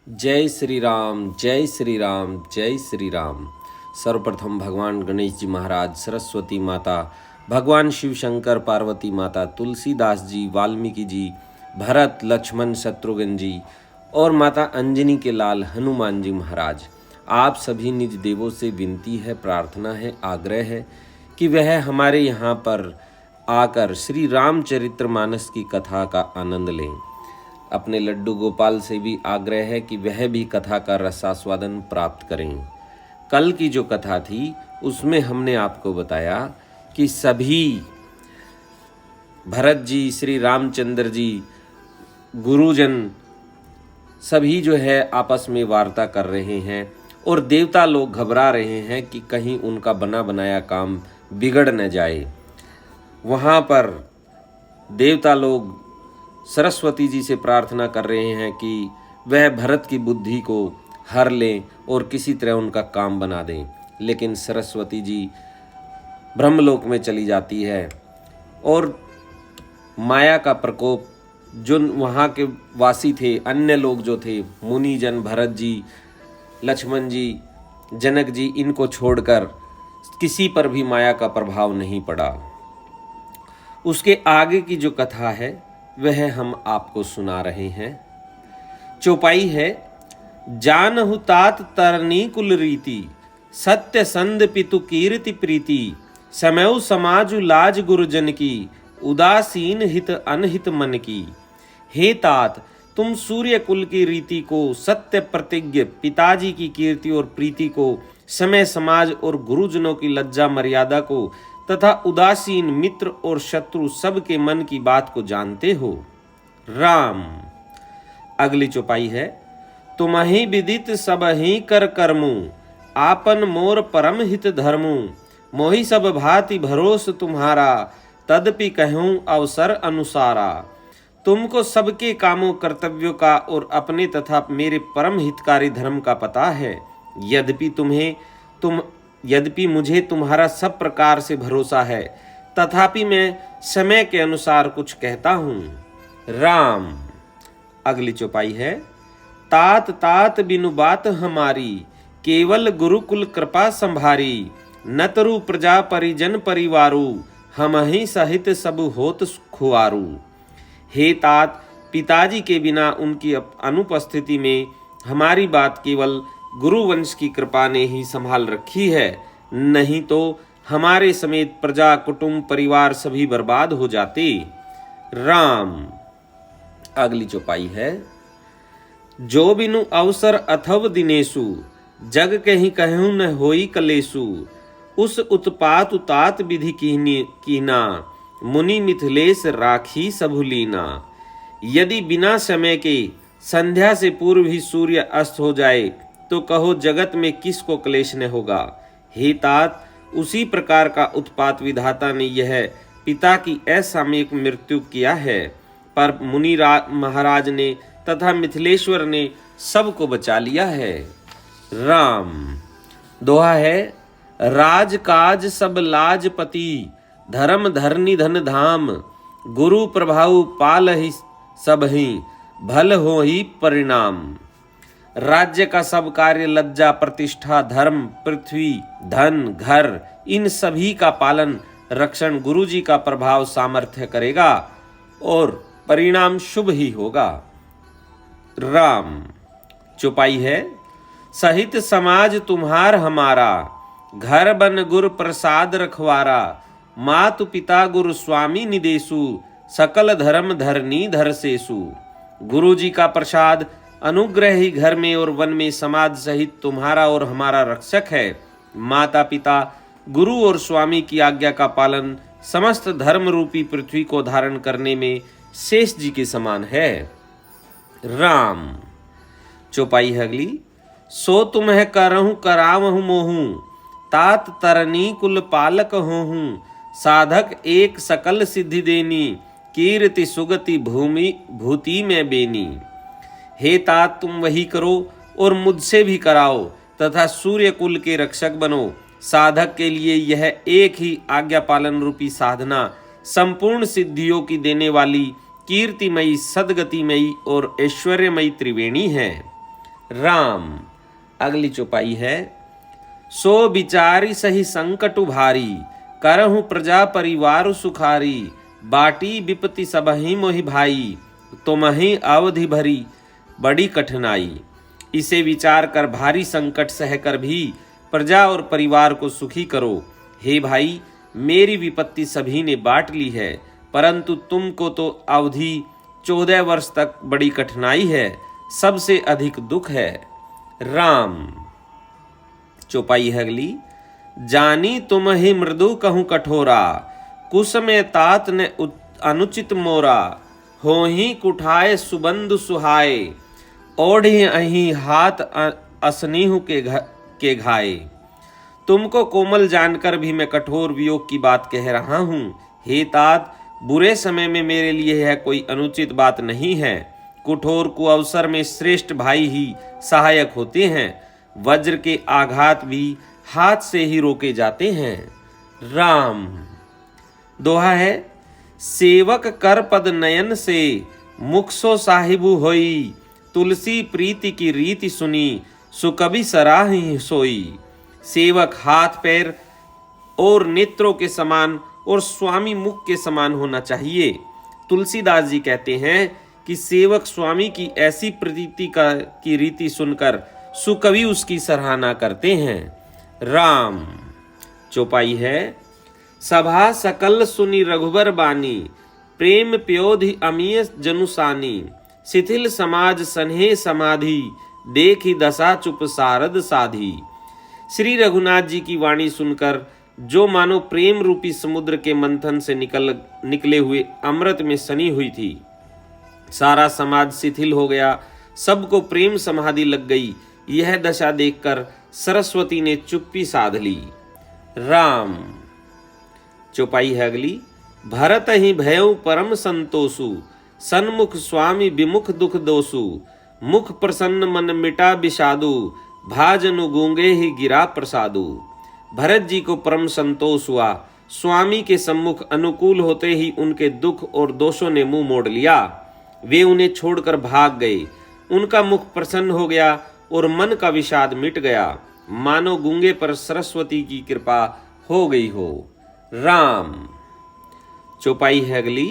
जय श्री राम जय श्री राम जय श्री राम। सर्वप्रथम भगवान गणेश जी महाराज, सरस्वती माता, भगवान शिव शंकर, पार्वती माता, तुलसीदास जी, वाल्मीकि जी, भरत, लक्ष्मण, शत्रुघ्न जी और माता अंजनी के लाल हनुमान जी महाराज, आप सभी निज देवों से विनती है, प्रार्थना है, आग्रह है कि वह हमारे यहाँ पर आकर श्री रामचरितमानस की कथा का आनंद लें। अपने लड्डू गोपाल से भी आग्रह है कि वह भी कथा का रसास्वादन प्राप्त करें। कल की जो कथा थी उसमें हमने आपको बताया कि सभी भरत जी, श्री रामचंद्र जी, गुरुजन सभी जो है आपस में वार्ता कर रहे हैं और देवता लोग घबरा रहे हैं कि कहीं उनका बना बनाया काम बिगड़ न जाए। वहाँ पर देवता लोग सरस्वती जी से प्रार्थना कर रहे हैं कि वह भरत की बुद्धि को हर लें और किसी तरह उनका काम बना दें। लेकिन सरस्वती जी ब्रह्मलोक में चली जाती है और माया का प्रकोप, जो वहाँ के वासी थे, अन्य लोग जो थे, मुनिजन, भरत जी, लक्ष्मण जी, जनक जी, इनको छोड़कर किसी पर भी माया का प्रभाव नहीं पड़ा। उसके आगे की जो कथा है वह हम आपको सुना रहे हैं। चौपाई है, जानहु तात तरनी कुल रीति, सत्य संद पितु कीर्ति प्रीति, समयु समाजु लाज गुरुजन की, उदासीन हित अनहित मन की। हे तात, तुम सूर्य कुल की रीति को, सत्य प्रतिज्ञ पिताजी की कीर्ति और प्रीति को, समय समाज और गुरुजनों की लज्जा मर्यादा को तथा उदासीन मित्र और शत्रु सबके मन की बात को जानते हो। राम। अगली चौपाई है, तुम्हि विदित सबहि कर कर्मु, आपन मोर परम हित धर्मु, मोहि सब भांति भरोस तुम्हारा, तदपि कहूँ अवसर अनुसारा। तुमको सबके कामों कर्तव्यों का और अपने तथा मेरे परम हितकारी धर्म का पता है। यद्यपि मुझे तुम्हारा सब प्रकार से भरोसा है, तथापि मैं समय के अनुसार कुछ कहता हूँ। राम। अगली चौपाई है, तात तात बिनु बात हमारी, केवल गुरुकुल कृपा संभारी, नतरु प्रजा परिजन परिवारु, हमहि सहित सब होत खुआरू। हे तात, पिताजी के बिना उनकी अनुपस्थिति में हमारी बात केवल गुरुवंश की कृपा ने ही संभाल रखी है, नहीं तो हमारे समेत प्रजा, कुटुंब, परिवार सभी बर्बाद हो जाते। राम। अगली चौपाई है, जो बिनु अवसर अथव दिनेशु, जग कहीं कहूँ न होई कलेसु, उस उत्पात उतात विधि कीना, मुनि मिथिलेश राखी सबुलीना। यदि बिना समय के संध्या से पूर्व ही सूर्य अस्त हो जाए तो कहो जगत में किसको क्लेश न होगा। हे तात, उसी प्रकार का उत्पात विधाता ने यह पिता की असामयिक मृत्यु किया है, पर मुनि महाराज ने तथा मिथिलेश्वर ने सबको बचा लिया है। राम। दोहा है, राजकाज सब लाजपति, धर्म धरनी धन धाम, गुरु प्रभाव पाल ही सबहि, भल हो ही परिणाम। राज्य का सब कार्य, लज्जा, प्रतिष्ठा, धर्म, पृथ्वी, धन, घर, इन सभी का पालन रक्षण गुरु जी का प्रभाव सामर्थ्य करेगा और परिणाम शुभ ही होगा। राम। चौपाई है, सहित समाज तुम्हार हमारा, घर बन गुर प्रसाद रखवारा, मातु पिता गुरु स्वामी निदेशु, सकल धर्म धरनी धरसेसु। गुरु जी का प्रसाद, अनुग्रह ही घर में और वन में समाज सहित तुम्हारा और हमारा रक्षक है। माता पिता, गुरु और स्वामी की आज्ञा का पालन समस्त धर्म रूपी पृथ्वी को धारण करने में शेष जी के समान है। राम। चौपाई है अगली, सो तुम्हें करहूँ करावहूँ मोहूँ, तात तरनी कुल पालक होहूँ, साधक एक सकल सिद्धि देनी, कीर्ति सुगति भूमि भूति में बेनी। हे तात, तुम वही करो और मुझसे भी कराओ तथा सूर्य कुल के रक्षक बनो। साधक के लिए यह एक ही आज्ञा पालन रूपी साधना संपूर्ण सिद्धियों की देने वाली कीर्तिमयी, सदगतिमयी और ऐश्वर्यमयी त्रिवेणी है। राम। अगली चौपाई है, सो विचारी सही संकटु भारी, करहु प्रजा परिवार सुखारी, बाटी विपति सबहि मोहि भाई, तुमहि अवधि भरी बड़ी कठिनाई। इसे विचार कर भारी संकट सहकर भी प्रजा और परिवार को सुखी करो। हे भाई, मेरी विपत्ति सभी ने बांट ली है, परंतु तुमको तो अवधि 14 वर्ष तक बड़ी कठिनाई है, सबसे अधिक दुख है। राम। चौपाई है अगली, जानी तुम ही मृदु कहूँ कठोरा, कुश में तात ने अनुचित मोरा, हो ही कुठाए सुबंधु सुहाए, ओढ़ी अही हाथ असनीहु के घाए। तुमको कोमल जानकर भी मैं कठोर वियोग की बात कह रहा हूँ। हे तात, बुरे समय में मेरे लिए यह कोई अनुचित बात नहीं है। कठोर को अवसर में श्रेष्ठ भाई ही सहायक होते हैं। वज्र के आघात भी हाथ से ही रोके जाते हैं। राम। दोहा है, सेवक कर पद नयन से, मुख सो साहिबु होई, तुलसी प्रीति की रीति सुनी, सुकवि सराही सोई। सेवक हाथ पैर और नेत्रों के समान और स्वामी मुख के समान होना चाहिए। तुलसीदास जी कहते हैं कि सेवक स्वामी की ऐसी प्रीति की रीति सुनकर सुकवि उसकी सराहना करते हैं। राम। चौपाई है, सभा सकल सुनी रघुबर बानी, प्रेम प्योधि अमीय जनुसानी, शिथिल समाज सन्हे समाधि, देखी दशा चुप सारद साधी। श्री रघुनाथ जी की वाणी सुनकर जो मानो प्रेम रूपी समुद्र के मंथन से निकले हुए अमृत में सनी हुई थी, सारा समाज शिथिल हो गया, सबको प्रेम समाधि लग गई। यह दशा देखकर सरस्वती ने चुप्पी साध ली। राम। चौपाई है अगली, भरत ही भयउ परम संतोषु, सन्मुख स्वामी विमुख दुख दोषु, मुख प्रसन्न मन मिटा विषादु, भाजनु गूंगे ही गिरा प्रसादु। भरत जी को परम संतोष हुआ। स्वामी के सम्मुख अनुकूल होते ही उनके दुख और दोषों ने मुंह मोड़ लिया। वे उन्हें छोड़कर भाग गए। उनका मुख प्रसन्न हो गया और मन का विषाद मिट गया, मानो गूंगे पर सरस्वती की कृपा हो गई हो। राम। चौपाई है अगली,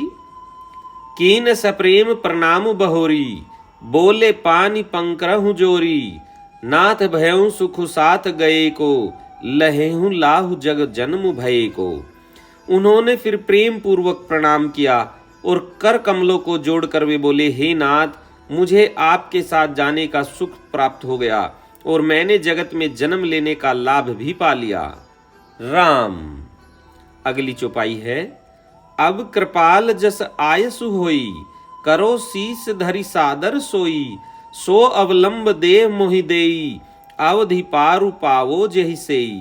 कीन सप्रेम प्रणाम बहोरी, बोले पानी पंकरहु जोरी, नाथ भयउ सुख साथ गए को, लहेहु लाहु जग जन्म भये को। उन्होंने फिर प्रेम पूर्वक प्रणाम किया और कर कमलों को जोड़कर वे बोले, हे नाथ, मुझे आपके साथ जाने का सुख प्राप्त हो गया और मैंने जगत में जन्म लेने का लाभ भी पा लिया। राम। अगली चौपाई है, अब कृपाल जस आयसु होई, करो शीस धरि सादर सोई, सो अवलंब देह मोहि देई, अवधि पारु पावो जेहि सेई।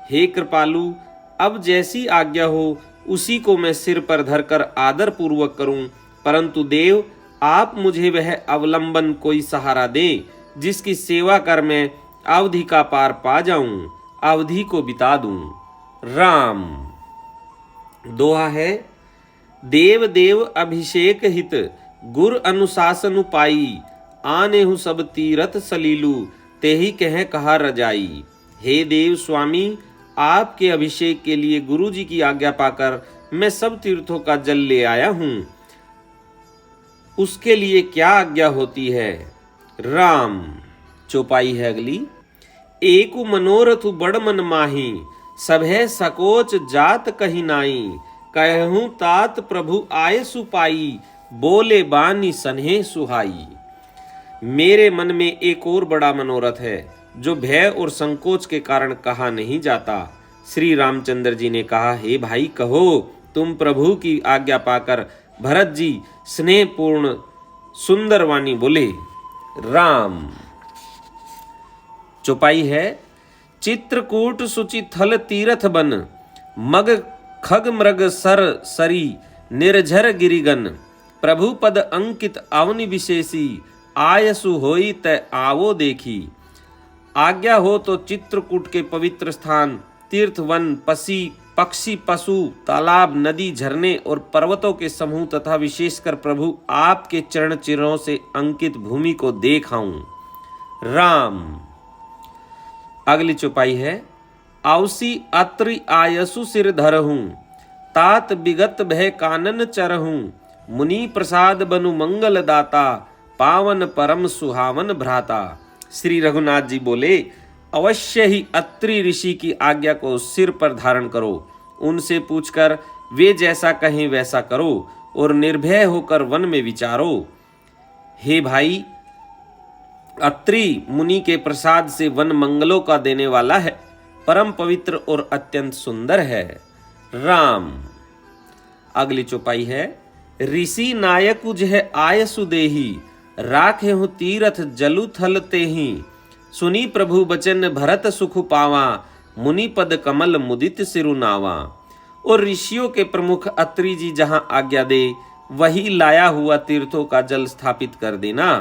हे कृपालु, अब जैसी आज्ञा हो उसी को मैं सिर पर धरकर आदर पूर्वक करूं, परंतु देव, आप मुझे वह अवलंबन कोई सहारा दें जिसकी सेवा कर मैं अवधि का पार पा जाऊं, अवधि को बिता दूं। राम। दोहा है, देव देव अभिषेक हित, गुर अनुशासन पाई, आनेहु सब तीरथ सलीलू, तेहि कह कहा रजाई। हे देव स्वामी, आपके अभिषेक के लिए गुरु जी की आज्ञा पाकर मैं सब तीर्थों का जल ले आया हूं, उसके लिए क्या आज्ञा होती है। राम। चौपाई है अगली, एकु मनोरथु बड़ मन माही, सभे सकोच जात कही नाई, कहूं तात प्रभु आय सुपाई, बोले बानी सन्हे सुहाई। मेरे मन में एक और बड़ा मनोरथ है जो भय और संकोच के कारण कहा नहीं जाता। श्री रामचंद्र जी ने कहा, हे भाई कहो। तुम प्रभु की आज्ञा पाकर भरत जी स्नेहपूर्ण सुंदर वाणी बोले। राम। चौपाई है, चित्रकूट सुचि थल तीरथ बन, मग खग मृग सर सरी, निर्झर गिरिगन, प्रभु पद अंकित अवनि विशेषी, आयसु होई तय आवो देखी। आज्ञा हो तो चित्रकूट के पवित्र स्थान, तीर्थ, वन, पक्षी, पशु, तालाब, नदी, झरने और पर्वतों के समूह तथा विशेषकर प्रभु आपके चरण चिन्हों से अंकित भूमि को देख आऊं। राम। अगली चौपाई है, आवसी अत्रि आयसु सिर धरहूं, तात विगत भय कानन चरहूं, मुनि प्रसाद बनु मंगल दाता, पावन परम सुहावन भ्राता। श्री रघुनाथ जी बोले, अवश्य ही अत्रि ऋषि की आज्ञा को सिर पर धारण करो, उनसे पूछकर वे जैसा कहें वैसा करो और निर्भय होकर वन में विचारो। हे भाई, अत्रि मुनि के प्रसाद से वन मंगलों का देने वाला है, परम पवित्र और अत्यंत सुंदर है। राम। अगली चौपाई है, ऋषि नायक उजह आय सुदेही, राखे हूँ तीरथ जलु थल तेहि, सुनी प्रभु बचन भरत सुख पावा, मुनि पद कमल मुदित सिरुनावा। और ऋषियों के प्रमुख अत्रि जी जहां आज्ञा दे वही लाया हुआ तीर्थों का जल स्थापित कर देना।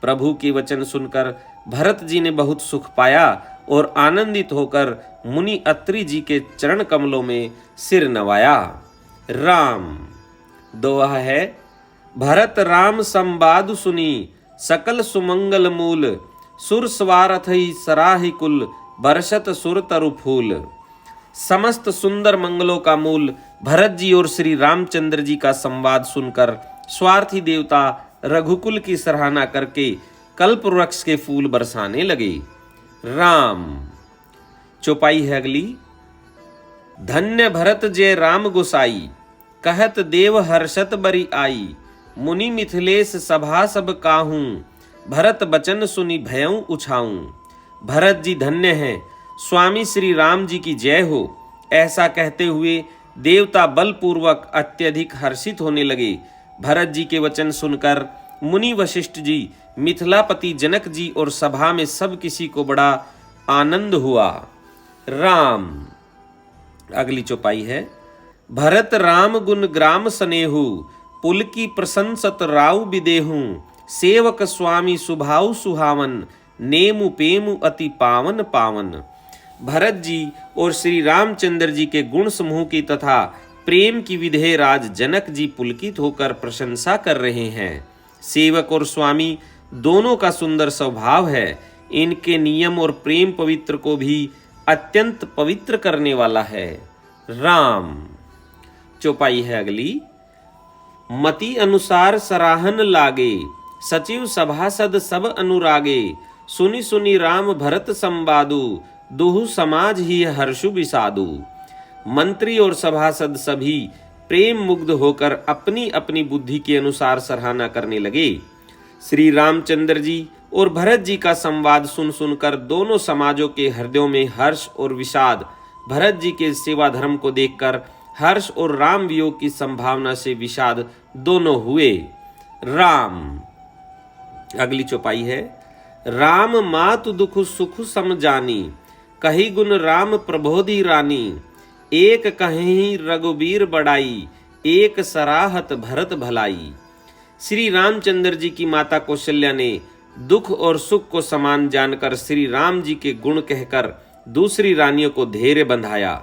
प्रभु के वचन सुनकर भरत जी ने बहुत सुख पाया और आनंदित होकर मुनि अत्रि जी के चरण कमलों में सिर नवाया। राम। दोहा है, भरत राम संवाद सुनी, सकल सुमंगल मूल, सुर स्वारथई सराहि कुल, बरसत सुर तरु फूल। समस्त सुंदर मंगलों का मूल भरत जी और श्री रामचंद्र जी का संवाद सुनकर स्वार्थी देवता रघुकुल की सराहना करके कल्प वृक्ष के फूल बरसाने लगे। राम। चौपाई है अगली, धन्य भरत जय राम गोसाई, कहत देव हर्षत बरी आई, मुनि मिथिलेश सभा सब काहूं, भरत बचन सुनी भयं उछाऊं। भरत जी धन्य हैं, स्वामी श्री राम जी की जय हो। ऐसा कहते हुए देवता बलपूर्वक अत्यधिक हर्षित होने लगे। भरत जी के वचन सुनकर मुनि वशिष्ठ जी, मिथिलापति जनक जी और सभा में सब किसी को बड़ा आनंद हुआ। राम। अगली चौपाई है, भरत राम गुण ग्राम स्नेहु, पुल की प्रशंसत राउ विदेहूं, सेवक स्वामी सुभाउ सुहावन, नेमु पेमु अति पावन पावन। भरत जी और श्री रामचंद्र जी के गुण समूह की तथा प्रेम की विधेय राज जनक जी पुलकित होकर प्रशंसा कर रहे हैं। सेवक और स्वामी दोनों का सुंदर स्वभाव है। इनके नियम और प्रेम पवित्र को भी अत्यंत पवित्र करने वाला है। राम। चौपाई है अगली, मति अनुसार सराहन लागे, सचिव सभासद सब अनुरागे, सुनि सुनि राम भरत संवादु, दुहु समाज ही हर्षु विषादु। मंत्री और सभासद सभी प्रेम मुग्ध होकर अपनी अपनी बुद्धि के अनुसार सराहना करने लगे। श्री रामचंद्र जी और भरत जी का संवाद सुन सुनकर दोनों समाजों के हृदयों में हर्ष और विषाद, भरत जी के सेवा धर्म को देखकर हर्ष और राम वियोग की संभावना से विषाद दोनों हुए। राम। अगली चौपाई है, राम मातु दुख सुख सम जानी, कही गुण राम प्रबोधि रानी, एक कहीं रघुबीर बड़ाई, एक सराहत भरत भलाई। श्री रामचंद्र जी की माता कौशल्या ने दुख और सुख को समान जानकर श्री राम जी के गुण कहकर दूसरी रानियों को धैर्य बंधाया।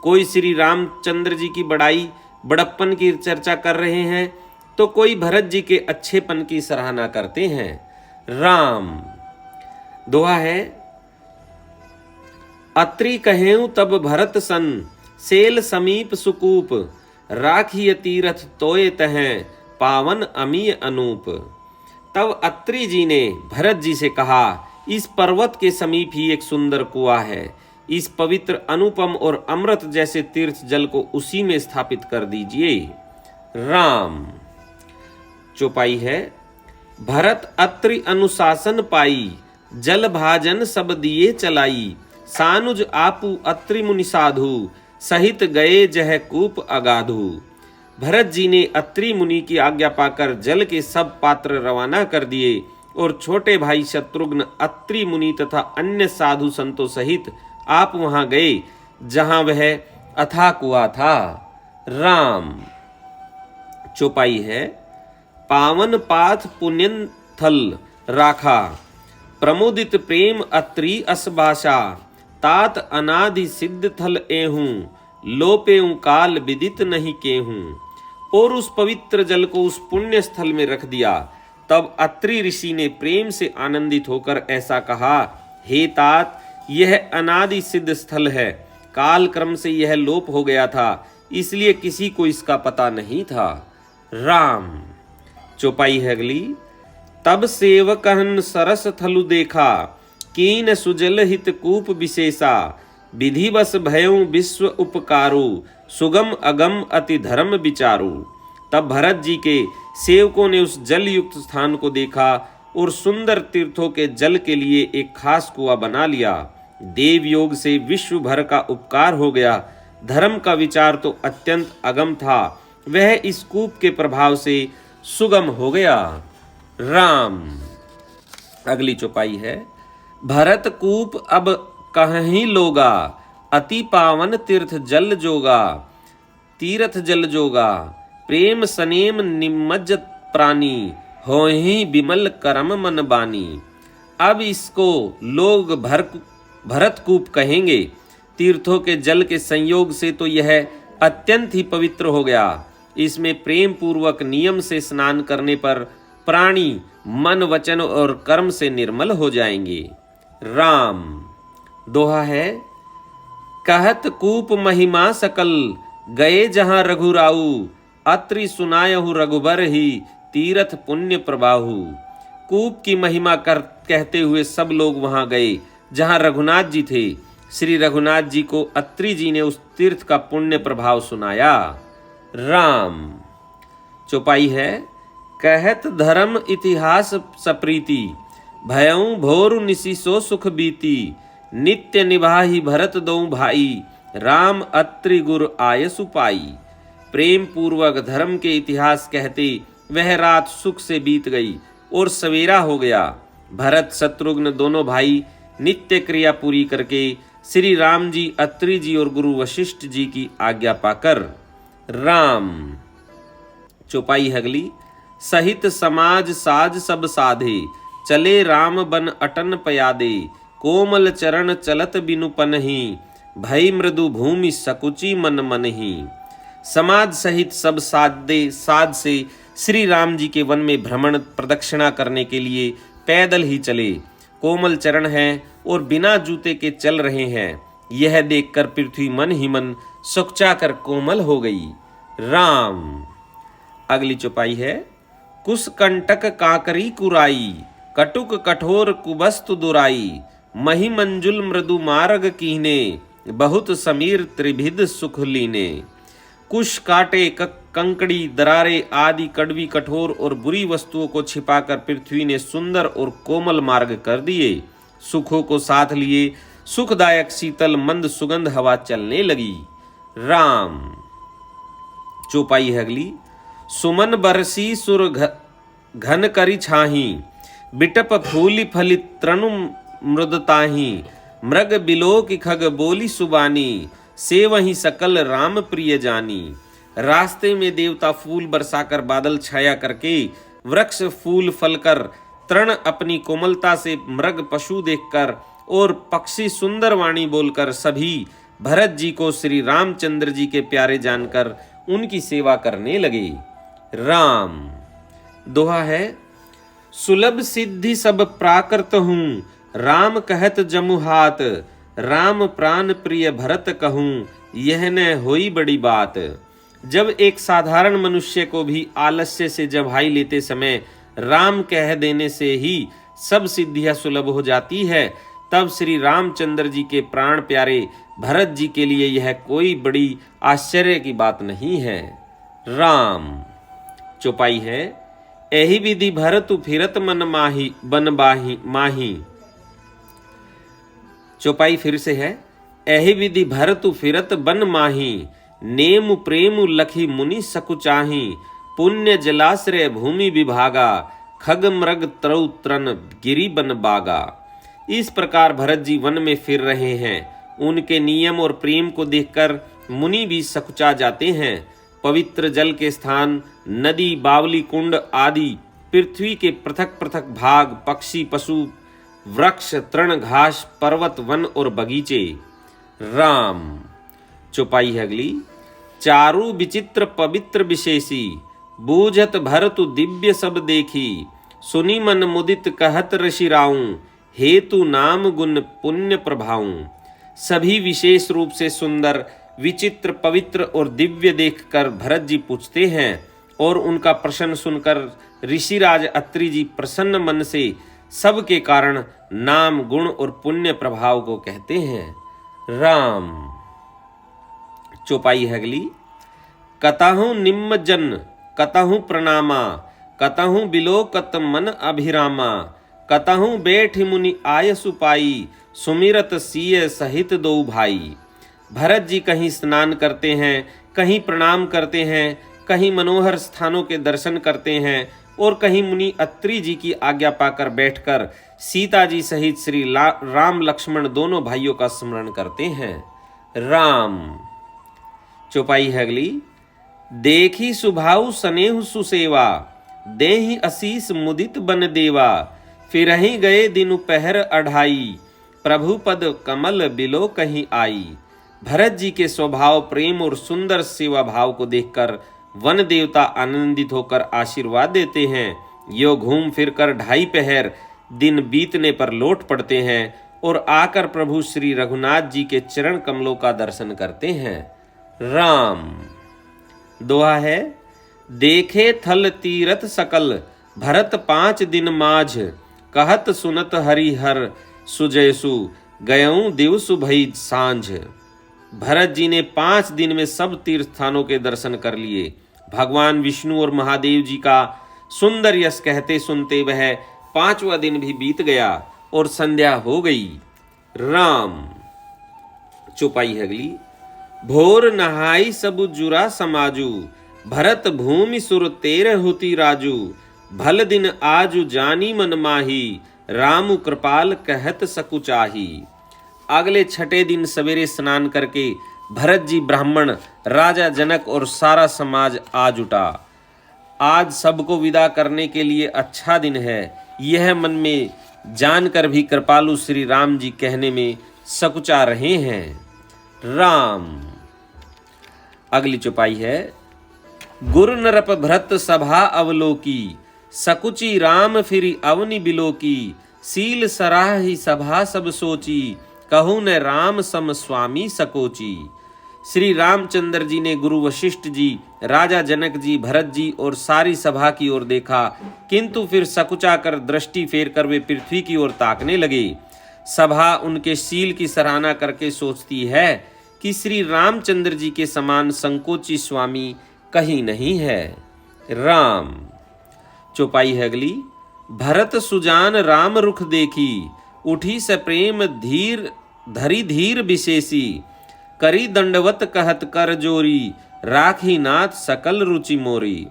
कोई श्री रामचंद्र जी की बड़ाई बड़प्पन की चर्चा कर रहे हैं तो कोई भरत जी के अच्छेपन की सराहना करते हैं। राम। दोहा है, अत्रि कहेऊ तब भरत सन, सेल समीप सुकूप, राखिय तीरथ तोय तहें, पावन अमीय अनूप। तब अत्रि जी ने भरत जी से कहा, इस पर्वत के समीप ही एक सुंदर कुआं है, इस पवित्र अनुपम और अमृत जैसे तीर्थ जल को उसी में स्थापित कर दीजिए। राम। चौपाई है, भरत अत्रि अनुशासन पाई, जल भाजन सब दिए चलाई, सानुज आपू अत्रि मुनि साधु, सहित गए जह कूप अगाधु। भरत जी ने अत्रि मुनि की आज्ञा पाकर जल के सब पात्र रवाना कर दिए और छोटे भाई शत्रुघ्न अत्रि मुनि तथा अन्य साधु संतों सहित आप वहां गए जहां वह अथाह कुआं था। राम। चौपाई है, पावन पाथ पुण्यन थल राखा, प्रमुदित प्रेम अत्रि असभाषा, तात अनादि सिद्ध थल एहूं, लोपेऊं काल विदित नहीं केहूं। और उस पवित्र जल को उस पुण्य स्थल में रख दिया। तब अत्रि ऋषि ने प्रेम से आनंदित होकर ऐसा कहा, हे तात, यह अनादि सिद्ध स्थल है। काल क्रम से यह लोप हो गया था, इसलिए किसी को इसका पता नहीं था। राम। चौपाई है अगली। तब सेवकहन सरस थलु देखा, कीन सुजल हित कूप विशेषा। विधिवश भयउ विश्व उपकारो, सुगम अगम अति धर्म विचारो। तब भरत जी के सेवकों ने उस जल युक्त स्थान को देखा और सुंदर तीर्थों के जल के लिए एक खास कुआं बना लिया। देव योग से विश्व भर का उपकार हो गया। धर्म का विचार तो अत्यंत अगम था, वह इस कूप के प्रभाव से सुगम हो गया। राम। अगली चौपाई है। भरत कूप अब कहीं लोगा, अति पावन तीर्थ जल जोगा। तीर्थ जल जोगा, प्रेम सनेम निमज्ज प्राणी। होहि विमल करम मन बानी। अब इसको लोग भरत कूप कहेंगे। तीर्थों के जल के संयोग से तो यह अत्यंत ही पवित्र हो गया। इसमें प्रेम पूर्वक नियम से स्नान करने पर प्राणी मन वचन और कर्म से निर्मल हो जाएंगे। राम। दोहा है। कहत कूप महिमा सकल, गए जहां रघुराऊ। अत्रि सुनायहु रघुबर ही, तीरथ पुण्य प्रबाहु। कूप की महिमा कहते हुए सब लोग वहां गए जहां रघुनाथ जी थे। श्री रघुनाथ जी को अत्रि जी ने उस तीर्थ का पुण्य प्रभाव सुनाया। राम। चौपाई है। कहत धर्म इतिहास सप्रीति, भयउ भोरु निशिसो सुख बीती। नित्य निभाही भरत दो भाई, राम अत्रि गुर आयसु पाई। प्रेम पूर्वक धर्म के इतिहास कहते वह रात सुख से बीत गई और सवेरा हो गया। भरत शत्रुघ्न दोनों भाई नित्य क्रिया पूरी करके श्री राम जी, अत्रि जी और गुरु वशिष्ठ जी की आज्ञा पाकर राम। चौपाई अगली। सहित समाज साज सब साधे, चले राम बन अटन पयादे। कोमल चरण चलत बिनु पनहि, भई मृदु भूमि सकुची मन मनहि। समाज सहित सब साध से श्री राम जी के वन में भ्रमण प्रदक्षिणा करने के लिए पैदल ही चले। कोमल चरण है और बिना जूते के चल रहे हैं। यह देखकर पृथ्वी मन ही मन सुखचा कर कोमल हो गई। राम। अगली चौपाई है। कुशकंटक काकरी कुराई, कटुक कठोर कुबस्तु दुराई। मही मंजुल मृदु मार्ग कीने, बहुत समीर त्रिभिद सुख लीने। कुश काटे कंकड़ी दरारे आदि कड़वी कठोर और बुरी वस्तुओं को छिपाकर पृथ्वी ने सुंदर और कोमल मार्ग कर दिए। सुखों को साथ लिए सुखदायक शीतल मंद सुगंध हवा चलने लगी। राम। चौपाई है अगली। सुमन बरसी सुर घन करी छाही, बिटप फूली फली तृणु मृदताही। मृग बिलोक खग बोली सुबानी, से वही सकल राम प्रिय जानी। रास्ते में देवता फूल बरसाकर बादल छाया करके, वृक्ष फूल फलकर, तृण अपनी कोमलता से, मृग पशु देखकर और पक्षी सुंदर वाणी बोलकर सभी भरत जी को श्री रामचंद्र जी के प्यारे जानकर उनकी सेवा करने लगे। राम। दोहा है। सुलभ सिद्धि सब प्राकृत हूँ, राम कहत जमु हाथ। राम प्राण प्रिय भरत कहूँ, यह न होई बड़ी बात। जब एक साधारण मनुष्य को भी आलस्य से जम्हाई लेते समय राम कह देने से ही सब सिद्धियां सुलभ हो जाती है, तब श्री रामचंद्र जी के प्राण प्यारे भरत जी के लिए यह कोई बड़ी आश्चर्य की बात नहीं है। राम। चौपाई है। एहि विधि भरतु फिरत मन माही बन माही। चौपाई फिर से है। एहि विधि भरतु फिरत बन माही, नेमु प्रेमु लखी मुनि सकुचाही। पुण्य जलाश्रय भूमि विभागा, खग मृग त्रौ त्रन गिरि बन बागा। इस प्रकार भरत जी वन में फिर रहे हैं। उनके नियम और प्रेम को देखकर मुनि भी सकुचा जाते हैं। पवित्र जल के स्थान, नदी, बावली कुंड आदि पृथ्वी के पृथक पृथक भाग, पक्षी पशु, वृक्ष, तृण, घास, पर्वत, वन और बगीचे। राम। चौपाई है अगली। चारु विचित्र पवित्र विशेषी, बूझत भरतु दिव्य सब देखी। सुनी मन मुदित कहत ऋषि राऊं, हेतु नाम गुण पुण्य प्रभाऊं। सभी विशेष रूप से सुंदर, विचित्र, पवित्र और दिव्य देखकर भरत जी पूछते हैं और उनका प्रश्न सुनकर ऋषिराज अत्रि जी प्रसन्न मन से सबके कारण नाम, गुण और पुण्य प्रभाव को कहते हैं। राम। चौपाई है अगली। कतहु निम्न जन कतहु प्रणामा, कतहु बिलोकत मन अभिरामा। कतहु बैठ मुनि आय सुपाई, सुमिरत सीय सहित दो भाई। भरत जी कहीं स्नान करते हैं, कहीं प्रणाम करते हैं, कहीं मनोहर स्थानों के दर्शन करते हैं और कहीं मुनि अत्रि जी की आज्ञा पाकर बैठकर सीता जी सहित श्री राम लक्ष्मण दोनों भाइयों का स्मरण करते हैं। राम। चौपाई है अगली। देखी सुभाऊ स्नेह सुसेवा, देहि असीस मुदित बन देवा। फिरहि गए दिनु पहर अढ़ाई, प्रभु पद कमल बिलो कहीं आई। भरत जी के स्वभाव, प्रेम और सुंदर सेवा भाव को देखकर वन देवता आनंदित होकर आशीर्वाद देते हैं। यो घूम फिरकर 2.5 पहर दिन बीतने पर लौट पड़ते हैं और आकर प्रभु श्री रघुनाथ जी के चरण कमलों का दर्शन करते हैं। राम। दोहा है। देखे थल तीरथ सकल, भरत 5 दिन माझ। कहत सुनत हरिहर सुजयसु, गयऊं दिवसु भई सांझ। भरत जी ने 5 दिन में सब तीर्थ स्थानों के दर्शन कर लिए। भगवान विष्णु और महादेव जी का सुंदर यश कहते सुनते वह 5वां दिन भी बीत गया और संध्या हो गई। राम। चौपाई है अगली। भोर नहाई सब जुरा समाजू, भरत भूमि सुर 13 हुति राजू। भल दिन आजु जानी मन माही, रामु कृपाल कहत सकुचाही। अगले 6ठे दिन सवेरे स्नान करके भरत जी, ब्राह्मण, राजा जनक और सारा समाज आज उठा। आज सबको विदा करने के लिए अच्छा दिन है, यह मन में जानकर भी कृपालु श्री राम जी कहने में सकुचा रहे हैं। राम। अगली चौपाई है। गुरु नरप भरत सभा अवलोकी, सकुची राम फिरी अवनि बिलोकी। सील सराही सभा सब सोची, कहूँ न राम सम स्वामी सकोची। श्री रामचंद्र जी ने गुरु वशिष्ठ जी, राजा जनक जी, भरत जी और सारी सभा की ओर देखा, किंतु फिर सकुचा कर दृष्टि फेर कर वे पृथ्वी की ओर ताकने लगे। सभा उनके शील की सराहना करके सोचती है कि श्री रामचंद्र जी के समान संकोची स्वामी कहीं नहीं है। राम। चौपाई है अगली। भरत सुजान राम रुख देखी, उठी से प्रेम धीर धरी धीर विशेषी। करी दंडवत कहत कर जोरी, राखी नाथ सकल रुचि मोरी।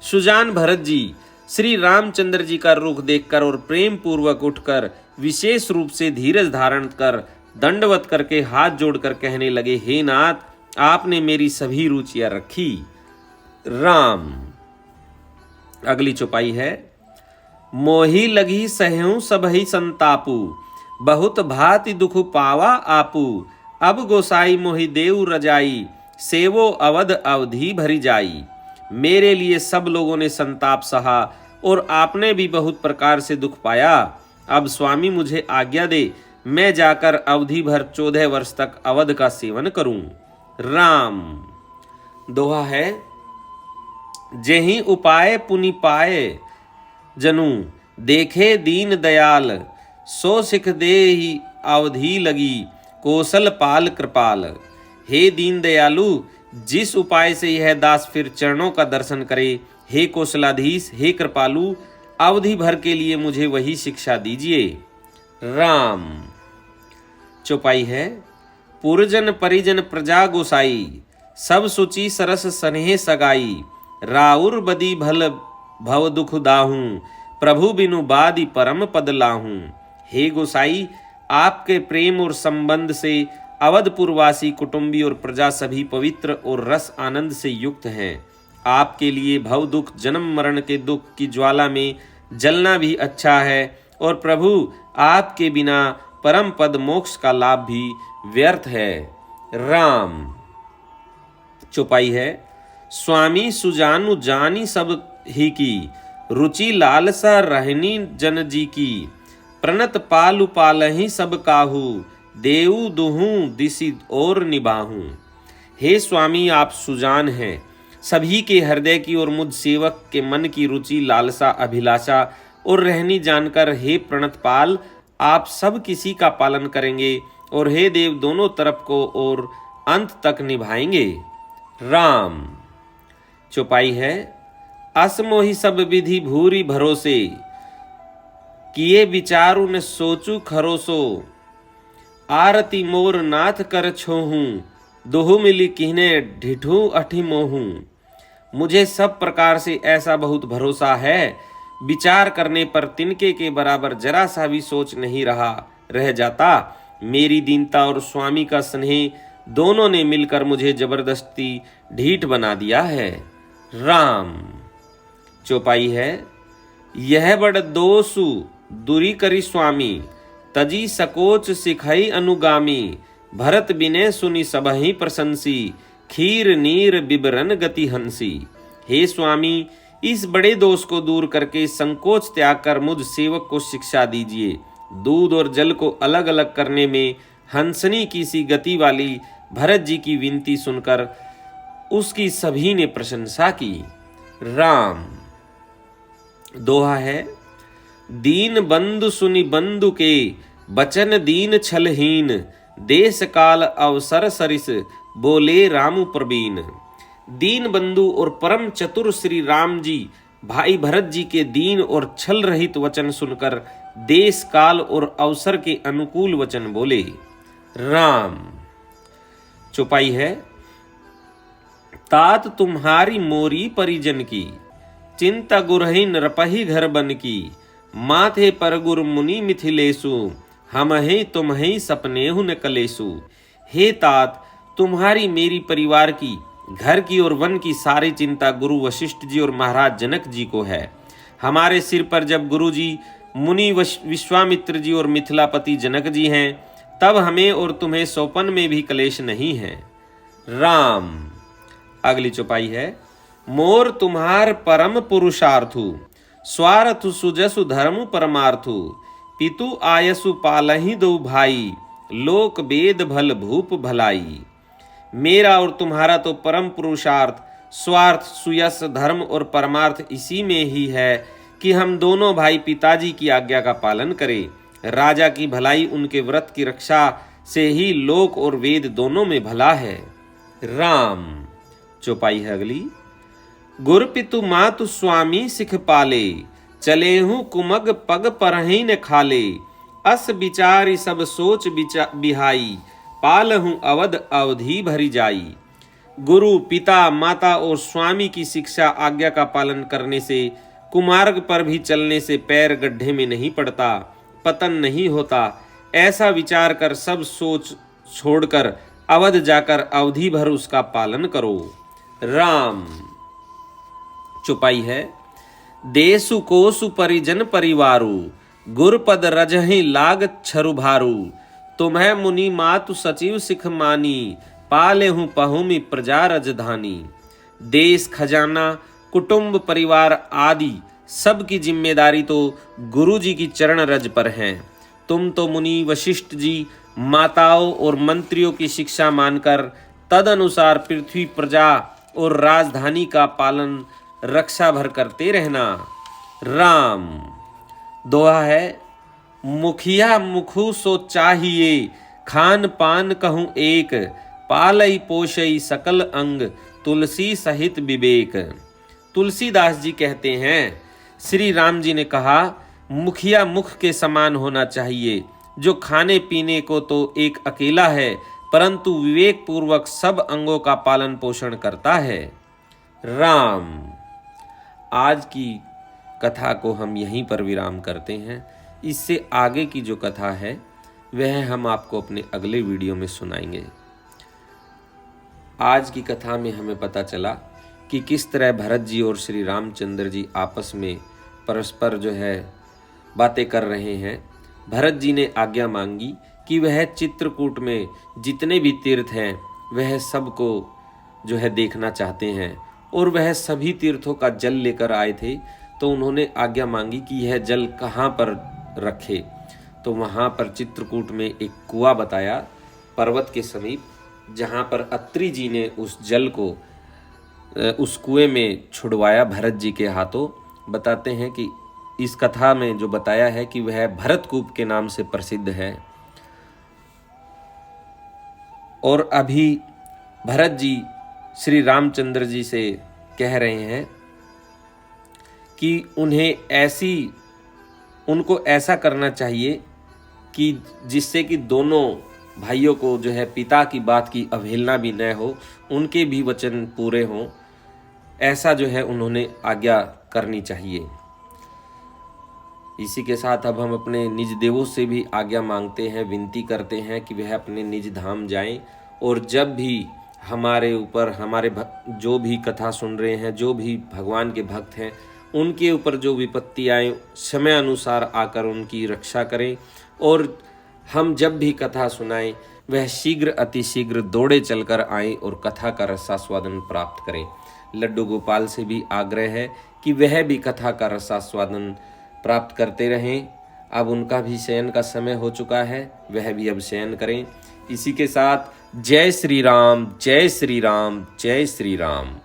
सुजान भरत जी श्री रामचंद्र जी का रुख देखकर और प्रेम पूर्वक उठकर विशेष रूप से धीरज धारण कर दंडवत करके हाथ जोड़कर कहने लगे, हे नाथ, आपने मेरी सभी रुचियां रखी। राम। अगली चौपाई है। मोही लगी सहूं सबहि संतापू, बहुत भांति दुख पावा आपू। अब गोसाई मोहि देव रजाई, सेवो अवध अवधि भरी जाई। मेरे लिए सब लोगों ने संताप सहा और आपने भी बहुत प्रकार से दुख पाया। अब स्वामी मुझे आज्ञा दे, मैं जाकर अवधि भर 14 वर्ष तक अवध का सेवन करूं। राम। दोहा है। जेहि उपाय पुनि पाए जनु, देखे दीन दयाल। सो सिख देहि अवधि लगी, कौशल पाल कृपाल। हे दीन दयालु, जिस उपाय से यह दास फिर चरणों का दर्शन करे, हे कौशलाधीश, हे कृपालु, अवधि भर के लिए मुझे वही शिक्षा दीजिए। राम। चौपाई है। पुरजन परिजन प्रजा गोसाई, सब सुचि सरस स्नेह सगाई। राउर बदी भल भव दुख दाहूं, प्रभु बिनु बादी परम पद लाहूं। हे गोसाई, आपके प्रेम और संबंध से अवधपुरवासी, कुटुंबी और प्रजा सभी पवित्र और रस आनंद से युक्त हैं। आपके लिए भव दुख, जन्म मरण के दुख की ज्वाला में जलना भी अच्छा है और प्रभु आपके बिना परम पद मोक्ष का लाभ भी व्यर्थ है। राम। चौपाई है। स्वामी सुजानु जानी सब ही की, रुचि लालसा रहनी जन जी की, प्रणत पालु पालहि सब काहू, देऊ दुहूं दिसि और निबाहूं। हे स्वामी, आप सुजान हैं, सभी के हृदय की और मुझ सेवक के मन की रुचि लालसा अभिलाषा और रहनी जानकर हे प्रणतपाल, आप सब किसी का पालन करेंगे और हे देव दोनों तरफ को और अंत तक निभाएंगे। राम। चौपाई है। असमोहि सब विधि भूरी भरोसे, किए विचारु न सोचू खरोसो, आरती मोर नाथ कर छोहूं, दोहु मिली किहने ढिठू अठि मोहूं। मुझे सब प्रकार से ऐसा बहुत भरोसा है, विचार करने पर तिनके के बराबर जरा सा भी सोच नहीं रह जाता। मेरी दीनता और स्वामी का स्नेह दोनों ने मिलकर मुझे जबरदस्ती ढीठ बना दिया है। राम। चौपाई है। यह बड़ दोषु दुरी करी स्वामी, तजी सकोच सिखई अनुगामी, भरत बिने सुनी सबहि प्रशंसी, खीर नीर बिबरन गति हंसी। हे स्वामी, इस बड़े दोष को दूर करके संकोच त्याग कर मुझ सेवक को शिक्षा दीजिए। दूध और जल को अलग अलग करने में हंसनी की सी गति वाली भरत जी की विनती सुनकर उसकी सभी ने प्रशंसा की। राम। दोहा है। दीन बंधु सुनि बंधु के, बचन दीन छलहीन, देश काल अवसर सरिस, बोले राम प्रवीण। दीन बंधु और परम चतुर श्री राम जी भाई भरत जी के दीन और छल रहित वचन सुनकर देश काल और अवसर के अनुकूल वचन बोले। राम। चौपाई है। तात तुम्हारी मोरी परिजन की, चिंता गुरहि नरपहि घर बन की, माथे पर गुर मुनि मिथिलेशु, हम हैं तुम हैं सपनेहु न कलेशु। हे तात, तुम्हारी मेरी परिवार की, घर की और वन की सारी चिंता गुरु वशिष्ठ जी और महाराज जनक जी को है। हमारे सिर पर जब गुरु जी, मुनि विश्वामित्र जी और मिथिलापति जनक जी हैं, तब हमें और तुम्हें सोपन में भी कलेश नहीं है। राम। अगली चौपाई है। मोर तुम्हार परम पुरुषार्थु, स्वार्थु सुजसु धर्म परमार्थु, पितु आयसु पालहि दो भाई, लोक वेद भल भूप भलाई। मेरा और तुम्हारा तो परम पुरुषार्थ, स्वार्थ, सुयस, धर्म और परमार्थ इसी में ही है कि हम दोनों भाई पिताजी की आज्ञा का पालन करें। राजा की भलाई उनके व्रत की रक्षा से ही लोक और वेद दोनों में भला है। राम। चौपाई है अगली। गुर पितु मातु स्वामी सिख पाले, चलेहु कुमग पग परहि न खाले, अस विचारी सब सोच बिहाई, पालहु अवध अवधि भरी जाई। गुरु, पिता, माता और स्वामी की शिक्षा आज्ञा का पालन करने से कुमार्ग पर भी चलने से पैर गड्ढे में नहीं पड़ता, पतन नहीं होता। ऐसा विचार कर सब सोच छोड़कर अवध जाकर अवधि भर उसका पालन करो। राम। चौपाई है। देसु कोसु परिजन परिवारु, गुरपद रजहि लाग छरुभारु, तुम्हें मुनि मातु सचिव सिख मानी, पाले हूँ पहुमि प्रजा रजधानी। देश, खजाना, कुटुंब, परिवार आदि सब की जिम्मेदारी तो गुरु जी की चरण रज पर है। तुम तो मुनि वशिष्ठ जी, माताओं और मंत्रियों की शिक्षा मानकर तद अनुसार पृथ्वी, प्रजा और राजधानी का पालन रक्षा भर करते रहना। राम। दोहा है। मुखिया मुखु सो चाहिए, खान पान कहूँ एक, पालई पोषई सकल अंग, तुलसी सहित विवेक। तुलसीदास जी कहते हैं, श्री राम जी ने कहा, मुखिया मुख के समान होना चाहिए, जो खाने पीने को तो एक अकेला है, परंतु विवेक पूर्वक सब अंगों का पालन पोषण करता है। राम। आज की कथा को हम यहीं पर विराम करते हैं। इससे आगे की जो कथा है वह हम आपको अपने अगले वीडियो में सुनाएंगे। आज की कथा में हमें पता चला कि किस तरह भरत जी और श्री रामचंद्र जी आपस में परस्पर जो है बातें कर रहे हैं। भरत जी ने आज्ञा मांगी कि वह चित्रकूट में जितने भी तीर्थ हैं वह सबको जो है देखना चाहते हैं, और वह सभी तीर्थों का जल लेकर आए थे। तो उन्होंने आज्ञा मांगी कि यह जल कहाँ पर रखे। तो वहाँ पर चित्रकूट में एक कुआं बताया पर्वत के समीप, जहाँ पर अत्रि जी ने उस जल को उस कुएं में छुड़वाया भरत जी के हाथों। बताते हैं कि इस कथा में जो बताया है कि वह भरतकूप के नाम से प्रसिद्ध है। और अभी भरत जी श्री रामचंद्र जी से कह रहे हैं कि उनको ऐसा करना चाहिए कि जिससे कि दोनों भाइयों को जो है पिता की बात की अवहेलना भी न हो, उनके भी वचन पूरे हों, ऐसा जो है उन्होंने आज्ञा करनी चाहिए। इसी के साथ अब हम अपने निज देवों से भी आज्ञा मांगते हैं, विनती करते हैं कि वह अपने निज धाम जाएं। और जब भी हमारे ऊपर जो भी कथा सुन रहे हैं, जो भी भगवान के भक्त हैं, उनके ऊपर जो विपत्ति आए समय अनुसार आकर उनकी रक्षा करें। और हम जब भी कथा सुनाएं वह शीघ्र अतिशीघ्र दौड़े चलकर आएं और कथा का रसास्वादन प्राप्त करें। लड्डू गोपाल से भी आग्रह है कि वह भी कथा का रसास्वादन प्राप्त करते रहें। अब उनका भी शयन का समय हो चुका है, वह भी अब शयन करें। इसी के साथ जय श्री राम, जय श्री राम, जय श्री राम।